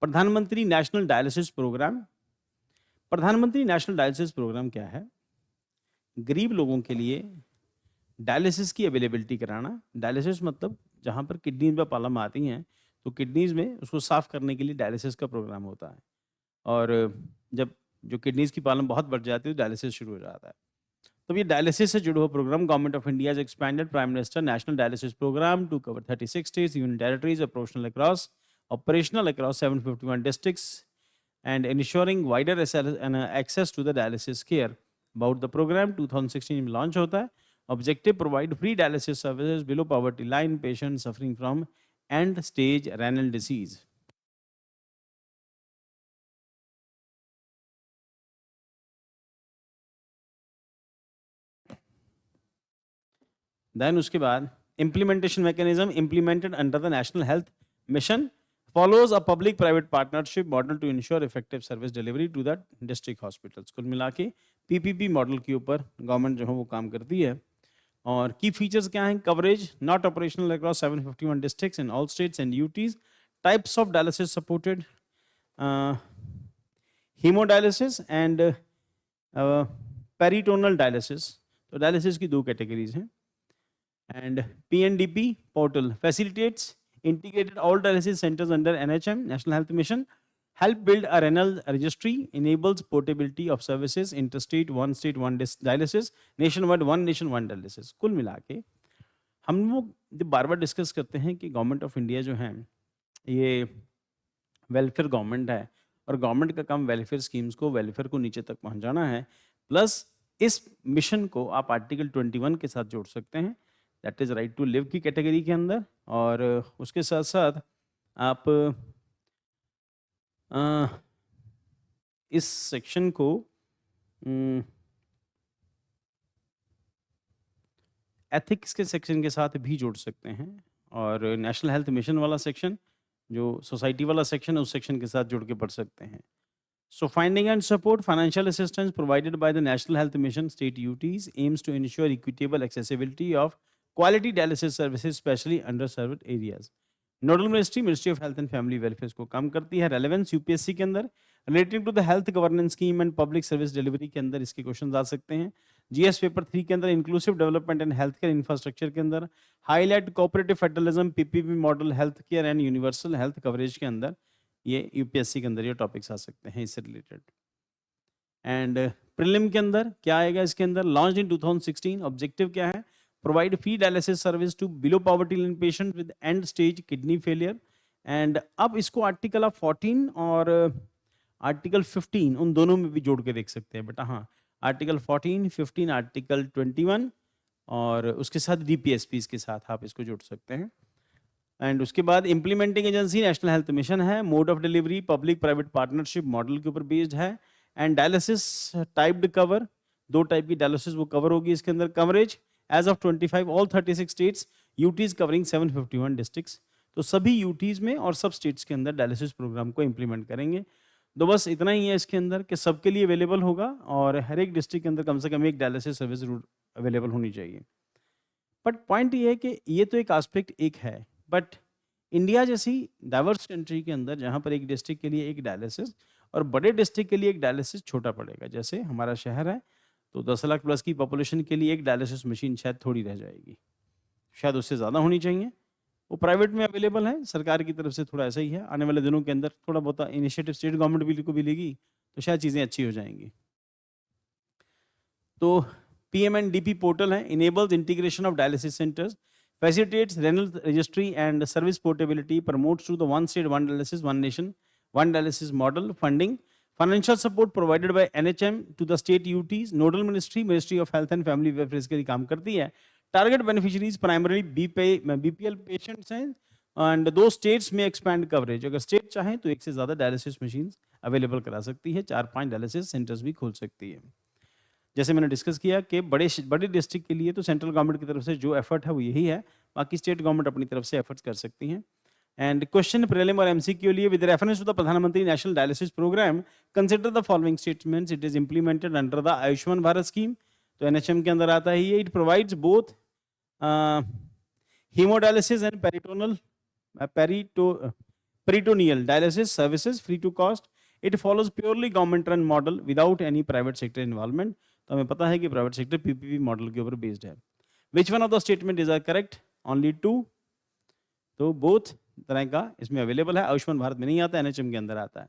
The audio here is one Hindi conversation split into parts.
प्रधानमंत्री नेशनल डायलिसिस प्रोग्राम। प्रधानमंत्री नेशनल डायलिसिस प्रोग्राम क्या है? गरीब लोगों के लिए डायलिसिस की अवेलेबिलिटी कराना। डायलिसिस मतलब जहाँ पर किडनी में प्रॉब्लम आती हैं, तो किडनीज़ में उसको साफ़ करने के लिए डायलिसिस का प्रोग्राम होता है। और जब जो किडनीज़ की प्रॉब्लम बहुत बढ़ जाती है, तो डायलिसिस शुरू हो जाता है। तो ये डायलिसिस से जुड़ा हुआ programme government of India has expanded prime minister national dialysis programme to cover 36 states, union territories, operational across 751 districts and ensuring wider access to the dialysis care. About the program 2016 में launch होता है। Objective provide free dialysis services below poverty line patients suffering from end stage renal disease. Then उसके बाद implementation mechanism implemented under the National Health Mission follows a public-private partnership model to ensure effective service delivery to the district hospitals. कुल मिला के PPP मॉडल के ऊपर गवर्नमेंट जो है वो काम करती है। और की फीचर्स क्या हैं? Coverage not operational across 751 districts in all states and UTs. Types of dialysis supported, hemodialysis and peritoneal dialysis. तो डायलिसिस की दो कैटेगरीज हैं। And PNDP portal facilitates integrated all dialysis centers under NHM, National Health Mission, help build a renal registry, enables portability of services, interstate, one state, one dialysis, nationwide, one nation, one dialysis। कुल मिला के हम लोग जब बार बार डिस्कस करते हैं कि गवर्नमेंट ऑफ इंडिया जो है ये वेलफेयर गवर्नमेंट है, और गवर्नमेंट का काम वेलफेयर स्कीम्स को, वेलफेयर को नीचे तक पहुंचाना है। प्लस इस मिशन को आप आर्टिकल 21 के साथ जोड़ सकते हैं, that is right to live की कैटेगरी के अंदर। और उसके साथ साथ आप इस सेक्शन को एथिक्स के सेक्शन के साथ भी जोड़ सकते हैं। और नेशनल हेल्थ मिशन वाला सेक्शन, जो सोसाइटी वाला सेक्शन है, उस सेक्शन के साथ जोड़ के पढ़ सकते हैं। So finding and support financial assistance provided by the National Health Mission state UTs aims to ensure equitable accessibility of quality dialysis services, especially underserved areas. Nodal ministry ministry of health and family welfare को काम करती है। रेलेवेंस यूपीएससी के अंदर relating to the health governance scheme and public service delivery के अंदर इसके क्वेश्चन आ सकते हैं। जीएस पेपर 3 के अंदर inclusive development and health care infrastructure के अंदर highlight cooperative federalism, PPP model, health care and universal health coverage के अंदर ये यूपीएससी के अंदर ये टॉपिक्स आ सकते हैं इससे रिलेटेड। एंड प्रीलिम के अंदर क्या आएगा? इसके अंदर लॉन्च इन 2016। ऑब्जेक्टिव क्या है? Provide free dialysis service to below poverty line patient with end stage kidney failure. And अब इसको आर्टिकल ऑफ 14 और आर्टिकल 15 उन दोनों में भी जोड़ के देख सकते हैं बेटा। हाँ, आर्टिकल 14, 15, आर्टिकल 21 और उसके साथ DPSPs के साथ आप इसको जोड़ सकते हैं। एंड उसके बाद implementing agency National Health Mission है। Mode of delivery public private partnership model के ऊपर बेस्ड है। एंड डायलिसिस टाइप्ड कवर, दो टाइप की डायलिसिस वो कवर होगी इसके अंदर। Coverage as of 25 all 36 states, UTs covering 751 districts. तो सभी यूटीज में और सब स्टेट्स के अंदर डायलिसिस प्रोग्राम को इम्प्लीमेंट करेंगे। तो बस इतना ही है इसके अंदर कि सबके लिए अवेलेबल होगा और हर एक डिस्ट्रिक्ट के अंदर कम से कम एक डायलिसिस सर्विस रूट अवेलेबल होनी चाहिए। बट पॉइंट ये है कि ये तो एक एस्पेक्ट एक है, बट इंडिया जैसी डाइवर्स कंट्री के अंदर जहाँ पर एक डिस्ट्रिक्ट के लिए एक डायलिसिस और बड़े डिस्ट्रिक्ट के लिए एक डायलिसिस छोटा पड़ेगा। जैसे हमारा शहर है तो 10 लाख प्लस की पॉपुलेशन के लिए एक डायलिसिस मशीन शायद थोड़ी रह जाएगी, शायद उससे ज़्यादा होनी चाहिए। वो प्राइवेट में अवेलेबल है, सरकार की तरफ से थोड़ा ऐसा ही है। आने वाले दिनों के अंदर थोड़ा बहुत इनिशिएटिव स्टेट गवर्नमेंट भी को भी लेगी तो शायद चीज़ें अच्छी हो जाएंगी। तो PMNDP पोर्टल है, enables integration of dialysis centres, facilitates renal registry and service portability, promotes to the one state, one dialysis, one nation, one dialysis model. Funding, financial support provided by NHM to the state UTs, nodal ministry, Ministry of Health and Family Welfare इसके काम करती है। Target beneficiaries primarily BPL patients हैं and दो states में expand coverage। अगर state चाहें तो एक से ज़्यादा dialysis machines available करा सकती है, 4-5 dialysis centers भी खोल सकती है। जैसे मैंने डिस्कस किया कि बड़े डिस्ट्रिक्ट के लिए तो सेंट्रल गवर्नमेंट की तरफ से जो एफर्ट है वो यही है, बाकी स्टेट गवर्नमेंट अपनी तरफ से एफर्ट्स कर सकती हैं। एंड क्वेश्चन प्रीलिम और एमसीक्यू के लिए with reference to the Pradhanmantri National dialysis Programme consider the following statements. It is implemented under the Ayushman Bharat scheme, तो NHM के अंदर आता है ये। It provides both hemodialysis and peritoneal peritoneal dialysis services free to cost. It follows purely government run model without any private sector involvement. तो हमें पता है कि प्राइवेट सेक्टर पीपीपी मॉडल के ऊपर बेस्ड है. Which one of the statement is are correct? Only 2. तो बोथ तरह का इसमें अवेलेबल है. आयुष्मान भारत में नहीं आता, एनएचएम के अंदर आता है.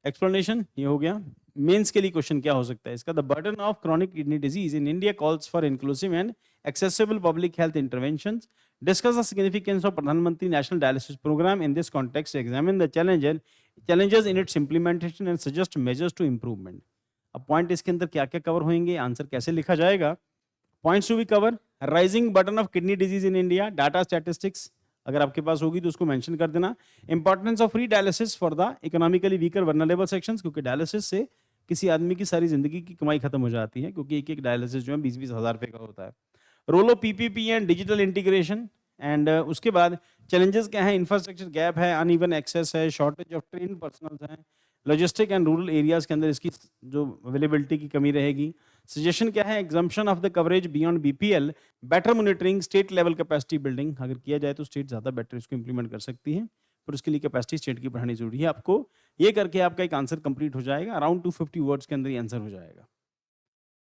एक्सप्लेनेशन ये हो गया. मेंस के लिए क्वेश्चन क्या हो सकता है इसका? The burden of chronic kidney disease in India calls for inclusive and accessible public health interventions. Discuss the significance of Pradhan Mantri National Dialysis Program in this context. Examine the challenges in its implementation and suggest measures to improvement. अब पॉइंट इसके अंदर क्या क्या कवर होंगे, आंसर कैसे लिखा जाएगा? Points to be cover: rising burden of kidney disease in India, data statistics अगर आपके पास होगी तो उसको मेंशन कर देना. Importance of free dialysis for the economically weaker vulnerable sections, क्योंकि डायलिसिस से किसी आदमी की सारी जिंदगी की कमाई खत्म हो जाती है, क्योंकि एक एक डायलिसिस जो है 20-20 हज़ार रुपए का होता है. Role of PPP and digital integration. And उसके बाद चैलेंजेस क्या है? इंफ्रास्ट्रक्चर गैप है, अनइवन एक्सेस है, शॉर्टेज ऑफ ट्रेन पर्सनल है, लॉजिस्टिक एंड रूरल एरियाज के अंदर इसकी जो अवेलेबिलिटी की कमी रहेगी. सजेशन क्या है? Exemption of the coverage beyond BPL, better monitoring, state level capacity building. अगर किया जाए तो स्टेट ज़्यादा बेटर इसको इंप्लीमेंट कर सकती है, पर उसके लिए कैपेसिटी स्टेट की बढ़ानी जरूरी है. आपको ये करके आपका एक आंसर कंप्लीट हो जाएगा. अराउंड 250 वर्ड्स के अंदर ये आंसर हो जाएगा.